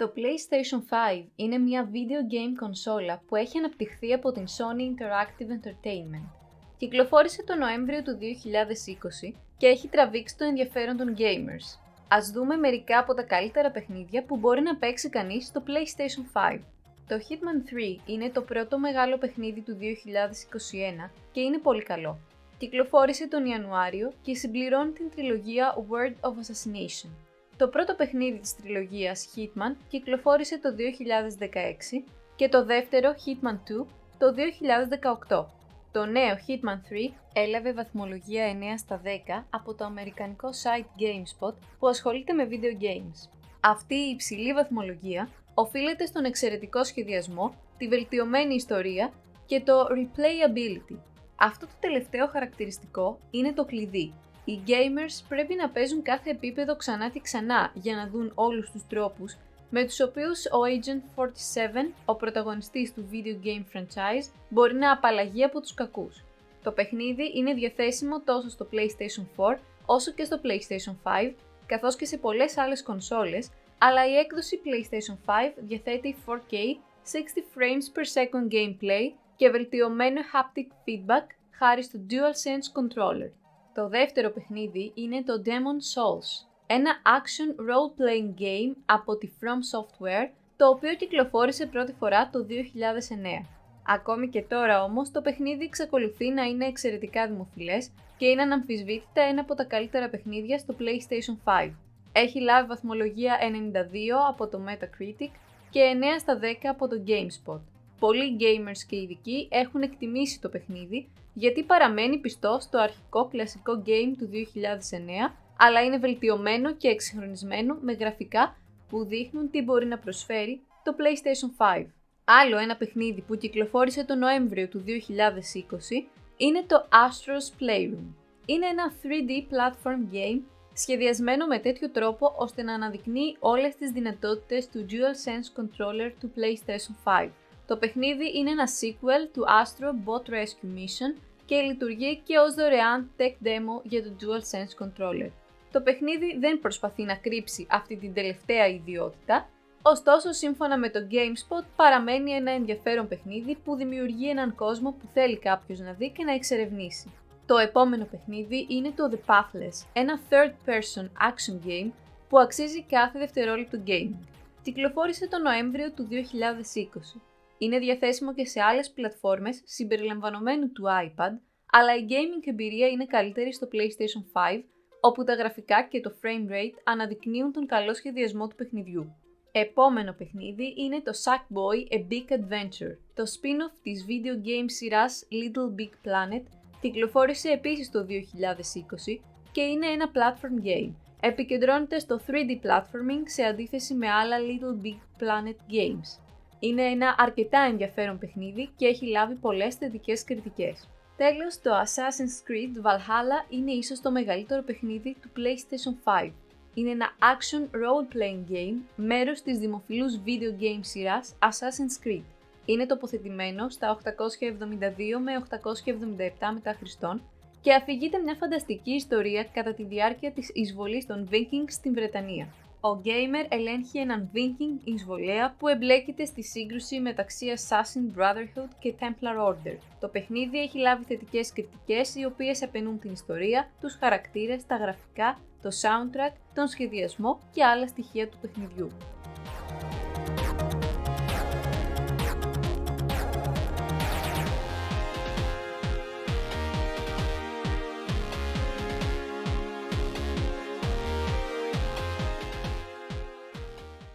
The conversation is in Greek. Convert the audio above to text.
Το PlayStation 5 είναι μια video game κονσόλα που έχει αναπτυχθεί από την Sony Interactive Entertainment. Κυκλοφόρησε το Νοέμβριο του 2020 και έχει τραβήξει το ενδιαφέρον των gamers. Ας δούμε μερικά από τα καλύτερα παιχνίδια που μπορεί να παίξει κανείς στο PlayStation 5. Το Hitman 3 είναι το πρώτο μεγάλο παιχνίδι του 2021 και είναι πολύ καλό. Κυκλοφόρησε τον Ιανουάριο και συμπληρώνει την τριλογία World of Assassination. Το πρώτο παιχνίδι της τριλογίας Hitman κυκλοφόρησε το 2016 και το δεύτερο Hitman 2 το 2018. Το νέο Hitman 3 έλαβε βαθμολογία 9 στα 10 από το αμερικανικό site GameSpot που ασχολείται με video games. Αυτή η υψηλή βαθμολογία οφείλεται στον εξαιρετικό σχεδιασμό, τη βελτιωμένη ιστορία και το replayability. Αυτό το τελευταίο χαρακτηριστικό είναι το κλειδί. Οι gamers πρέπει να παίζουν κάθε επίπεδο ξανά και ξανά για να δουν όλους τους τρόπους με τους οποίους ο Agent 47, ο πρωταγωνιστής του video game franchise, μπορεί να απαλλαγεί από τους κακούς. Το παιχνίδι είναι διαθέσιμο τόσο στο PlayStation 4 όσο και στο PlayStation 5, καθώς και σε πολλές άλλες κονσόλες, αλλά η έκδοση PlayStation 5 διαθέτει 4K, 60 frames per second gameplay και βελτιωμένο haptic feedback χάρη στο DualSense controller. Το δεύτερο παιχνίδι είναι το Demon Souls, ένα action role-playing game από τη From Software, το οποίο κυκλοφόρησε πρώτη φορά το 2009. Ακόμη και τώρα όμως το παιχνίδι εξακολουθεί να είναι εξαιρετικά δημοφιλές και είναι αναμφισβήτητα ένα από τα καλύτερα παιχνίδια στο PlayStation 5. Έχει λάβει βαθμολογία 92 από το Metacritic και 9 στα 10 από το GameSpot. Πολλοί gamers και ειδικοί έχουν εκτιμήσει το παιχνίδι γιατί παραμένει πιστό στο αρχικό κλασικό game του 2009, αλλά είναι βελτιωμένο και εξυγχρονισμένο με γραφικά που δείχνουν τι μπορεί να προσφέρει το PlayStation 5. Άλλο ένα παιχνίδι που κυκλοφόρησε το Νοέμβριο του 2020 είναι το Astro's Playroom. Είναι ένα 3D platform game σχεδιασμένο με τέτοιο τρόπο ώστε να αναδεικνύει όλες τις δυνατότητες του DualSense controller του PlayStation 5. Το παιχνίδι είναι ένα sequel του Astro Bot Rescue Mission και λειτουργεί και ως δωρεάν tech demo για το DualSense controller. Το παιχνίδι δεν προσπαθεί να κρύψει αυτή την τελευταία ιδιότητα, ωστόσο σύμφωνα με το GameSpot παραμένει ένα ενδιαφέρον παιχνίδι που δημιουργεί έναν κόσμο που θέλει κάποιος να δει και να εξερευνήσει. Το επόμενο παιχνίδι είναι το The Pathless, ένα third-person action game που αξίζει κάθε δευτερόλεπτο gaming. Κυκλοφόρησε το Νοέμβριο του 2020. Είναι διαθέσιμο και σε άλλες πλατφόρμες συμπεριλαμβανομένου του iPad, αλλά η gaming εμπειρία είναι καλύτερη στο PlayStation 5, όπου τα γραφικά και το frame rate αναδεικνύουν τον καλό σχεδιασμό του παιχνιδιού. Επόμενο παιχνίδι είναι το Sackboy: A Big Adventure, το spin-off της video game σειράς Little Big Planet. Κυκλοφόρησε επίσης το 2020 και είναι ένα platform game. Επικεντρώνεται στο 3D platforming σε αντίθεση με άλλα Little Big Planet games. Είναι ένα αρκετά ενδιαφέρον παιχνίδι και έχει λάβει πολλές θετικές κριτικές. Τέλος, το Assassin's Creed Valhalla είναι ίσως το μεγαλύτερο παιχνίδι του PlayStation 5. Είναι ένα action role-playing game, μέρος της δημοφιλούς video game σειράς Assassin's Creed. Είναι τοποθετημένο στα 872 με 877 μετά Χριστόν και αφηγείται μια φανταστική ιστορία κατά τη διάρκεια της εισβολής των Vikings στην Βρετανία. Ο gamer ελέγχει έναν Viking εισβολέα που εμπλέκεται στη σύγκρουση μεταξύ Assassin Brotherhood και Templar Order. Το παιχνίδι έχει λάβει θετικές κριτικές οι οποίες επενούν την ιστορία, τους χαρακτήρες, τα γραφικά, το soundtrack, τον σχεδιασμό και άλλα στοιχεία του παιχνιδιού.